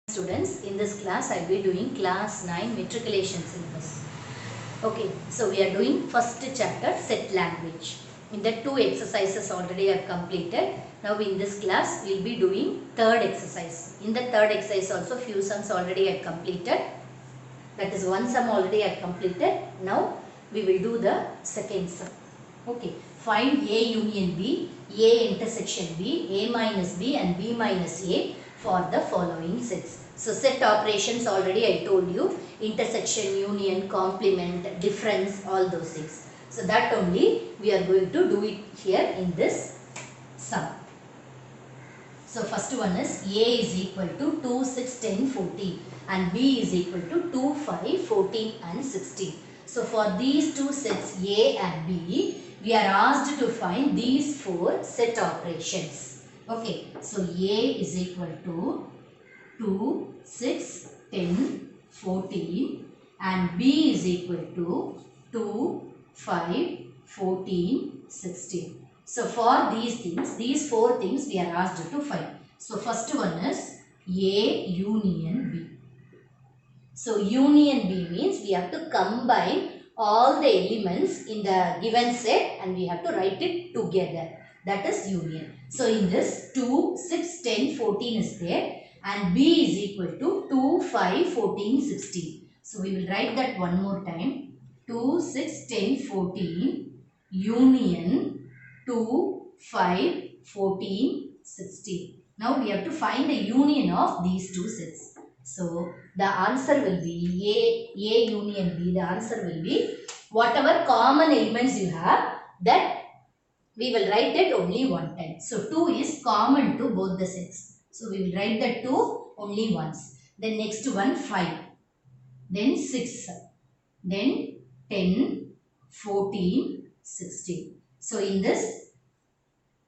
Students, in this class I will be doing class 9 matriculation syllabus. Okay, so we are doing first chapter set language. In the two exercises already I have completed. Now in this class we will be doing third exercise. In the third exercise also few sums already I have completed. That is one sum already I have completed. Now we will do the second sum. Okay, find A union B, A intersection B, A minus B and B minus A for the following sets. So set operations already I told you, intersection, union, complement, difference, all those things. So that only we are going to do it here in this sum. So first one is A is equal to 2, 6, 10, 14 and B is equal to 2, 5, 14 and 16. So for these two sets A and B, we are asked to find these four set operations. Okay, so A is equal to 2, 6, 10, 14 and B is equal to 2, 5, 14, 16. So for these things, these four things we are asked to find. So first one is A union B. So union B means we have to combine all the elements in the given set and we have to write it together. That is union. So in this 2, 6, 10, 14 is there and B is equal to 2, 5, 14, 16. So we will write that one more time. 2, 6, 10, 14 union 2, 5, 14, 16. Now we have to find the union of these two sets. So the answer will be A union B. The answer will be whatever common elements you have, that we will write it only one time. So 2 is common to both the sets. So we will write the 2 only once. Then next one 5. Then 6. Then 10, 14, 16. So in this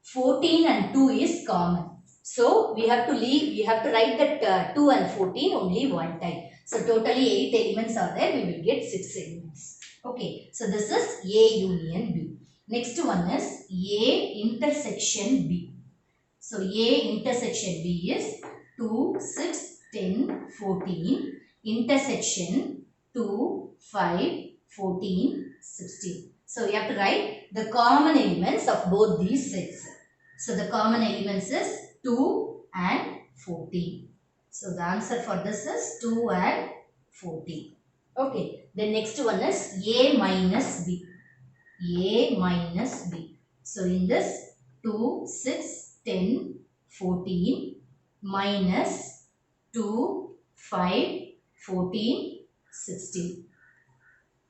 14 and 2 is common. So we have to write that 2 and 14 only one time. So totally 8 elements are there. We will get 6 elements. Okay. So this is A union B. Next one is A intersection B. So A intersection B is 2, 6, 10, 14 intersection 2, 5, 14, 16. So we have to write the common elements of both these sets. So the common elements is 2 and 14. So the answer for this is 2 and 14. Okay. The next one is A minus B. A minus B. So in this 2, 6, 10, 14 minus 2, 5, 14, 16.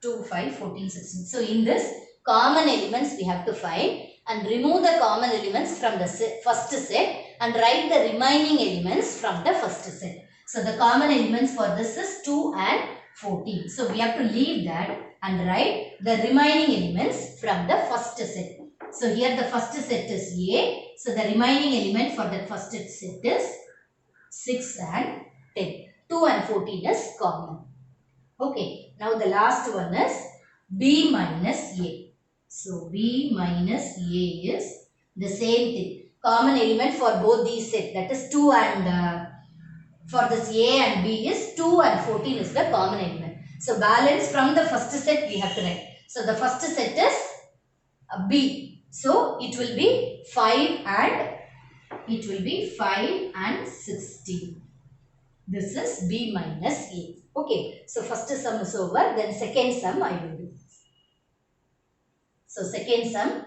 2, 5, 14, 16. So in this common elements we have to find and remove the common elements from the first set and write the remaining elements from the first set. So the common elements for this is 2 and 14. So we have to leave that and write the remaining elements from the first set. So here the first set is A. So the remaining element for the first set is 6 and 10. 2 and 14 is common. Okay. Now the last one is B minus A. So B minus A is the same thing. Common element for both these sets, that is 2 and for this A and B is 2 and 14 is the common element. So balance from the first set we have to write. So the first set is B. So it will be 5 and 16. This is B minus A. Okay. So first sum is over. Then second sum I will do. So second sum,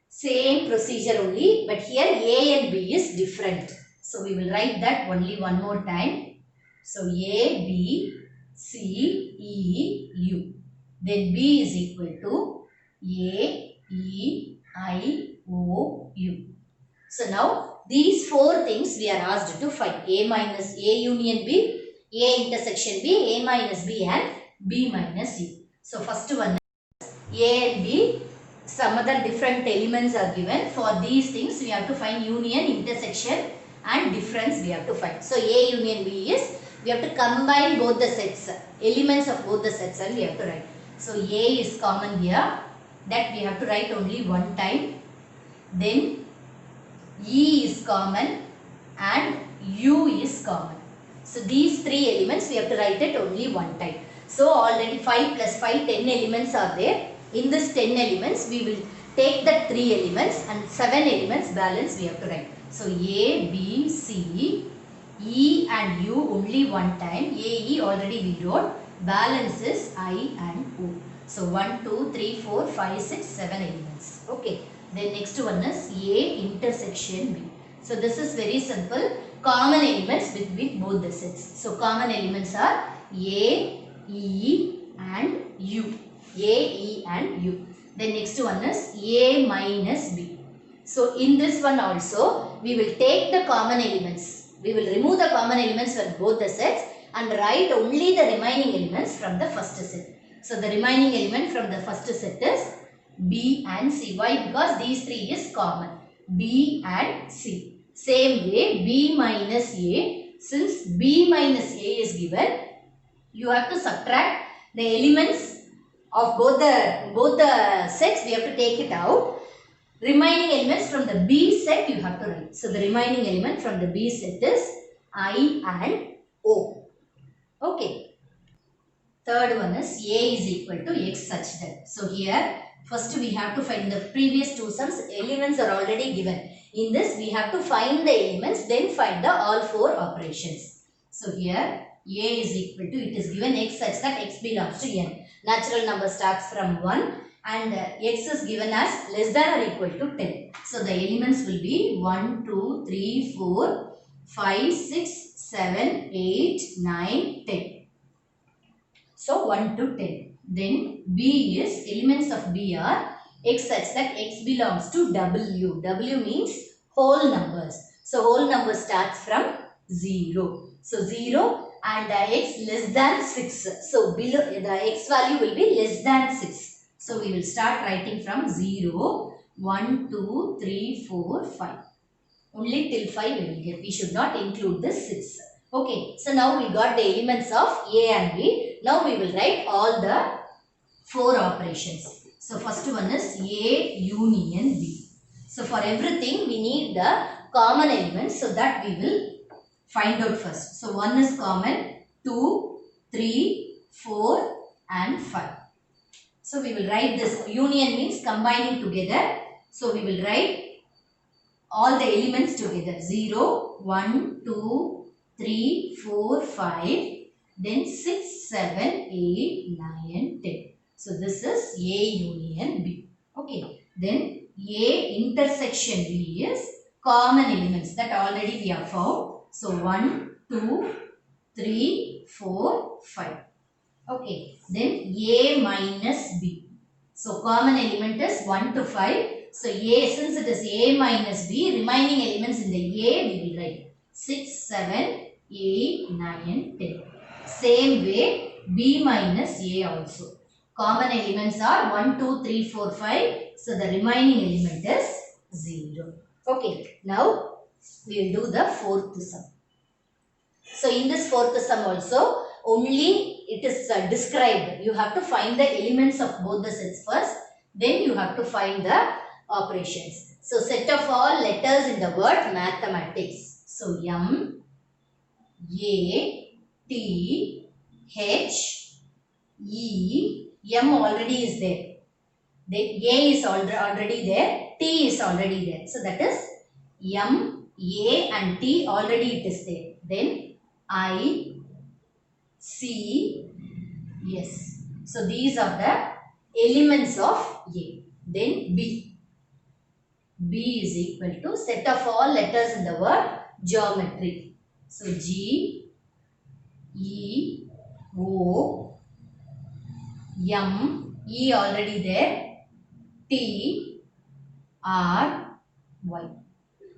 same procedure only, but here A and B is different. So we will write that only one more time. So A, B, C, E, U. Then B is equal to A, E, I, O, U. So now these four things we are asked to find. A minus A union B, A intersection B, A minus B and B minus U. So first one is A and B. Some other different elements are given. For these things we have to find union, intersection and difference we have to find. So A union B is we have to combine both the sets, elements of both the sets and we have to write. So A is common here, that we have to write only one time. Then E is common and U is common. So these 3 elements we have to write it only one time. So already 5 plus 5, 10 elements are there. In this 10 elements we will take the 3 elements and 7 elements balance we have to write. So A, B, C, E and U only one time. A, E already we wrote. Balance is I and O. So 1, 2, 3, 4, 5, 6, 7 elements. Okay. Then next one is A intersection B. So this is very simple. Common elements between both the sets. So common elements are A, E and U. A, E and U. Then next one is A minus B. So in this one also we will take the common elements. We will remove the common elements from both the sets and write only the remaining elements from the first set. So the remaining element from the first set is B and C. Why? Because these 3 is common. B and C. Same way B minus A. Since B minus A is given, you have to subtract the elements of both the sets. We have to take it out. Remaining elements from the B set you have to write. So the remaining element from the B set is I and O. Okay. Third one is A is equal to X such that. So here first we have to find the previous 2 sums. Elements are already given. In this we have to find the elements, then find the all 4 operations. So here A is equal to, it is given X such that X belongs to N. Natural number starts from 1 and X is given as less than or equal to 10. So the elements will be 1, 2, 3, 4, 5, 6, 7, 8, 9, 10. So 1 to 10. Then B is, elements of B are X such that X belongs to W. W means whole numbers. So whole number starts from 0. So 0 and X less than 6. So below the X value will be less than 6. So we will start writing from 0, 1, 2, 3, 4, 5. Only till 5 we will get. We should not include the 6. Okay. So now we got the elements of A and B. Now we will write all the 4 operations. So first one is A union B. So for everything we need the common elements, so that we will find out first. So 1 is common, 2, 3, 4 and 5. So we will write this. Union means combining together. So we will write all the elements together. 0, 1, 2, 3, 4, 5. Then 6, 7, 8, 9 and 10. So this is A union B. Okay. Then A intersection B is common elements that already we have found. So 1, 2, 3, 4, 5. Okay. Then A minus B. So common element is 1 to 5. So A, since it is A minus B, remaining elements in the A we will write 6, 7, 8, 9 and 10. Same way B minus A also. Common elements are 1, 2, 3, 4, 5. So the remaining element is 0. Okay. Now we will do the 4th sum. So in this 4th sum also, only it is described. You have to find the elements of both the sets first. Then you have to find the operations. So set of all letters in the word mathematics. So M, A, T, H, E, M already is there. Then A is already there. T is already there. So that is M, A and T already it is there. Then I, C, S. So these are the elements of A. Then B. B is equal to set of all letters in the word geometry. So G, E, O, M, E already there, T, R, Y.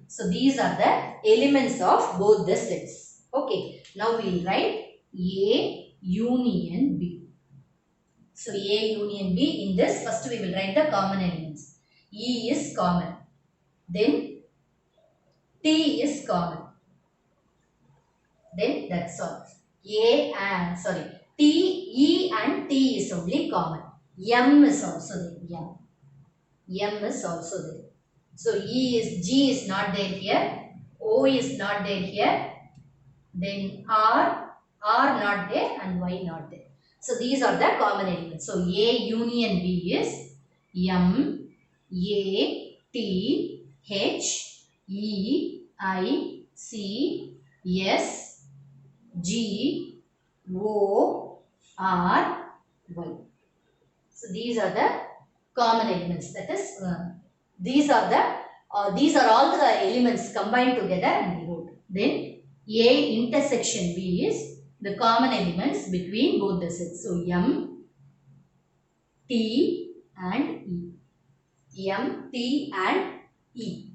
So these are the elements of both the sets. Okay. Now we will write A union B. So A union B, in this first we will write the common elements. E is common. Then T is common. Then that's all. T, E and T is only common. M is also there. M is also there. So G is not there here. O is not there here. then R not there and Y not there. So these are the common elements. So A union B is M, A, T, H, E, I, C, S, G, O, R, Y. So these are the common elements. That is, these are all the elements combined together and we wrote. Then A intersection B is the common elements between both the sets. So M, T and E. M, T and E.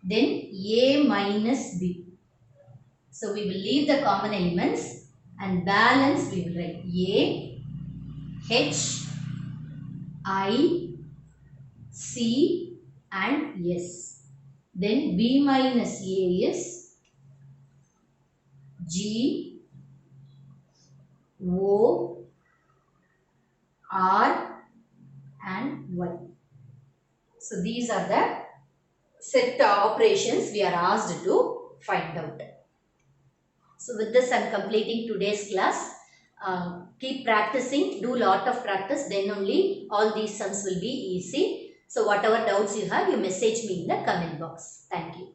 Then A minus B. So we will leave the common elements and balance we will write A, H, I, C and S. Then B minus A is G, O, R and Y. So these are the set operations we are asked to find out. So with this I am completing today's class. Keep practicing, do lot of practice, then only all these sums will be easy. So whatever doubts you have, you message me in the comment box. Thank you.